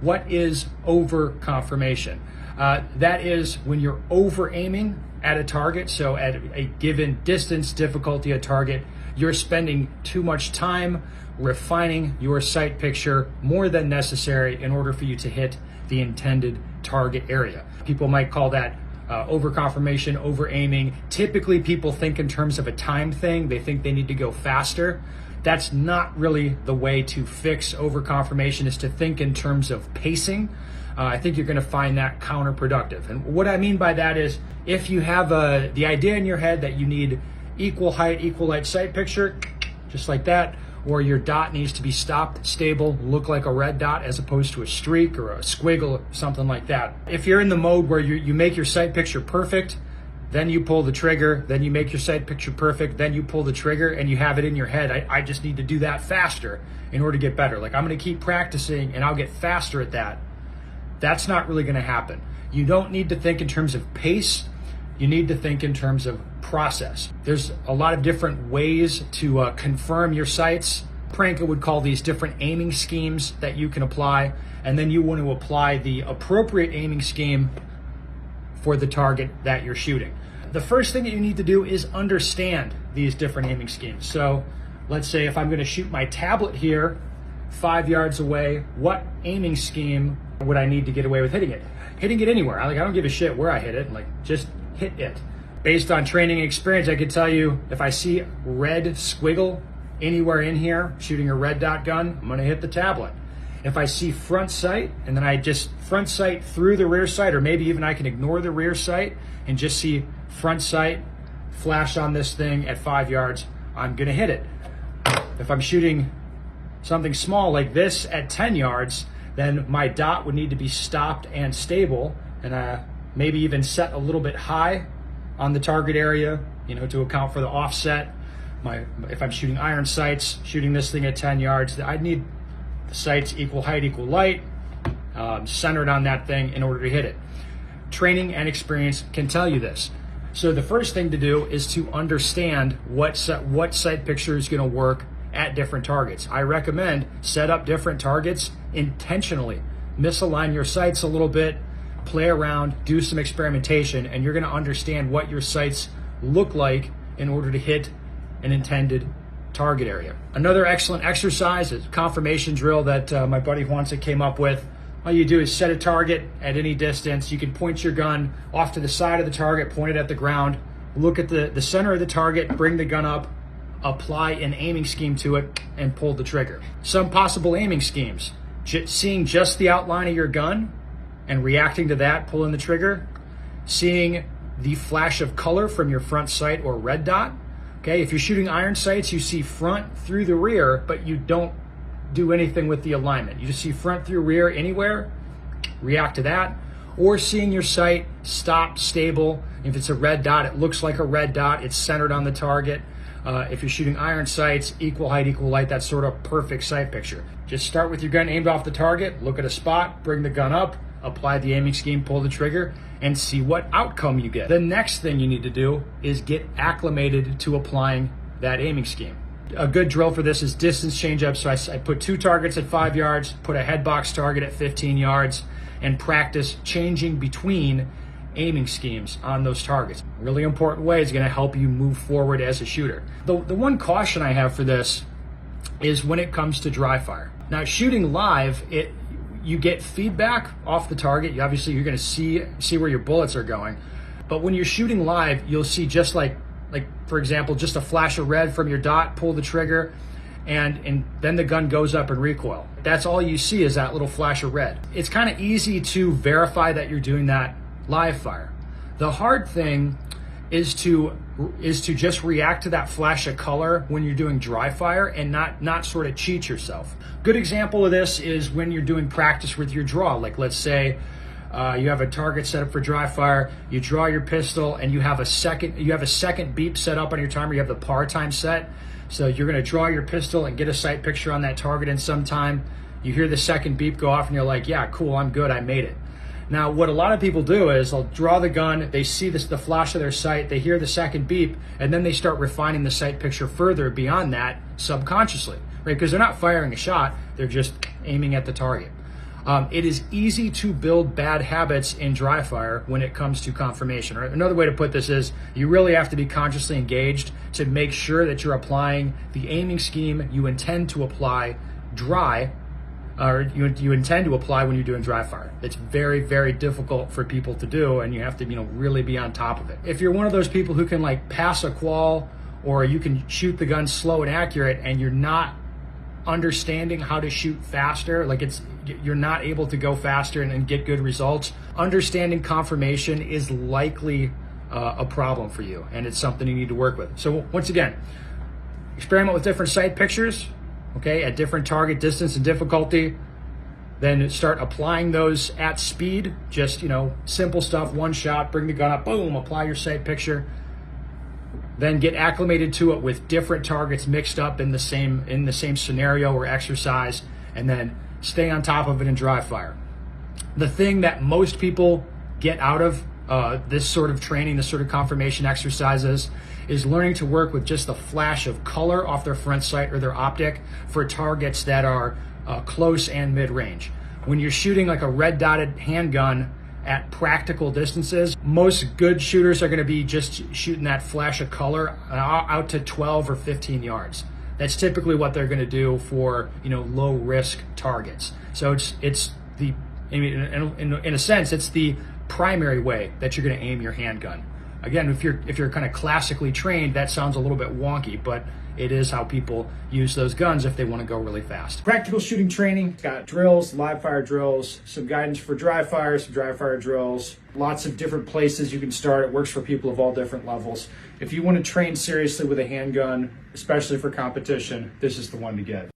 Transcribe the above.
What is over confirmation? That is when you're over aiming at a target. So at a given distance, difficulty, a target, you're spending too much time refining your sight picture more than necessary in order for you to hit the intended target area. People might call that over confirmation, over aiming. Typically people think in terms of a time thing. They think they need to go faster. That's not really the way to fix over confirmation, is to think in terms of pacing. I think you're going to find that counterproductive. And what I mean by that is, if you have the idea in your head that you need equal height, equal light sight picture, just like that, or your dot needs to be stopped, stable, look like a red dot as opposed to a streak or a squiggle or something like that. If you're in the mode where you make your sight picture perfect, then you pull the trigger, then you make your sight picture perfect, then you pull the trigger, and you have it in your head, I just need to do that faster in order to get better. Like, I'm gonna keep practicing and I'll get faster at that. That's not really gonna happen. You don't need to think in terms of pace, you need to think in terms of process. There's a lot of different ways to confirm your sights. Pranka would call these different aiming schemes that you can apply, and then you want to apply the appropriate aiming scheme for the target that you're shooting. The first thing that you need to do is understand these different aiming schemes. So let's say if I'm going to shoot my tablet here 5 yards away, what aiming scheme would I need to get away with hitting it? Hitting it anywhere. I don't give a shit where I hit it, like just hit it. Based on training and experience, I could tell you if I see red squiggle anywhere in here shooting a red dot gun, I'm gonna hit the tablet. If I see front sight and then I just front sight through the rear sight, or maybe even I can ignore the rear sight and just see front sight flash on this thing at 5 yards, I'm gonna hit it. If I'm shooting something small like this at 10 yards, then my dot would need to be stopped and stable, and maybe even set a little bit high on the target area, to account for the offset. If I'm shooting iron sights, shooting this thing at 10 yards, I'd need the sights equal height, equal light, centered on that thing in order to hit it. Training and experience can tell you this. So the first thing to do is to understand what sight picture is going to work at different targets. I recommend set up different targets intentionally. Misalign your sights a little bit, play around, do some experimentation, and you're going to understand what your sights look like in order to hit an intended target area. Another excellent exercise is a confirmation drill that my buddy Juanza came up with. All you do is set a target at any distance. You can point your gun off to the side of the target, point it at the ground, look at the center of the target, bring the gun up, apply an aiming scheme to it, and pull the trigger. Some possible aiming schemes: seeing just the outline of your gun and reacting to that, pulling the trigger. Seeing the flash of color from your front sight or red dot. Okay, if you're shooting iron sights, you see front through the rear, but you don't do anything with the alignment. You just see front through rear anywhere, react to that. Or seeing your sight stop, stable. If it's a red dot, it looks like a red dot, it's centered on the target. If you're shooting iron sights, equal height, equal light, that's sort of perfect sight picture. Just start with your gun aimed off the target, look at a spot, bring the gun up, apply the aiming scheme, pull the trigger, and see what outcome you get. The next thing you need to do is get acclimated to applying that aiming scheme. A good drill for this is distance change up. So I put 2 targets at 5 yards, put a head box target at 15 yards, and practice changing between aiming schemes on those targets. A really important way is going to help you move forward as a shooter. The one caution I have for this is when it comes to dry fire. Now, shooting live, you get feedback off the target. Obviously, you're going to see where your bullets are going. But when you're shooting live, you'll see just like for example, just a flash of red from your dot, pull the trigger, and then the gun goes up and recoil. That's all you see is that little flash of red. It's kind of easy to verify that you're doing that live fire. The hard thing is to just react to that flash of color when you're doing dry fire and not sort of cheat yourself. Good example of this is when you're doing practice with your draw. Like, let's say you have a target set up for dry fire, you draw your pistol, and you have a second beep set up on your timer. You have the par time set, so you're going to draw your pistol and get a sight picture on that target in some time. You hear the second beep go off and you're like, yeah, cool, I'm good, I made it. Now, what a lot of people do is they'll draw the gun, they see the flash of their sight, they hear the second beep, and then they start refining the sight picture further beyond that subconsciously, right? Because they're not firing a shot, they're just aiming at the target. It is easy to build bad habits in dry fire when it comes to conformation. Or another way to put this is you really have to be consciously engaged to make sure that you're applying the aiming scheme you intend to apply dry, or you intend to apply when you're doing dry fire. It's very, very difficult for people to do, and you have to really be on top of it. If you're one of those people who can like pass a qual, or you can shoot the gun slow and accurate, and you're not understanding how to shoot faster, like you're not able to go faster and get good results, understanding conformation is likely a problem for you, and it's something you need to work with. So once again, experiment with different sight pictures, okay, at different target distance and difficulty. Then start applying those at speed. Just simple stuff, one shot, bring the gun up, boom, apply your sight picture. Then get acclimated to it with different targets mixed up in the same scenario or exercise, and then stay on top of it in dry fire. The thing that most people get out of this sort of training, this sort of conformation exercises, is learning to work with just the flash of color off their front sight or their optic for targets that are close and mid-range. When you're shooting like a red dotted handgun at practical distances, most good shooters are going to be just shooting that flash of color out to 12 or 15 yards. That's typically what they're going to do for low risk targets. So it's the in a sense it's the primary way that you're going to aim your handgun. Again, if you're kind of classically trained, that sounds a little bit wonky, but it is how people use those guns if they want to go really fast. Practical shooting training, got drills, live fire drills, some guidance for dry fire, some dry fire drills, lots of different places you can start. It works for people of all different levels. If you want to train seriously with a handgun, especially for competition, this is the one to get.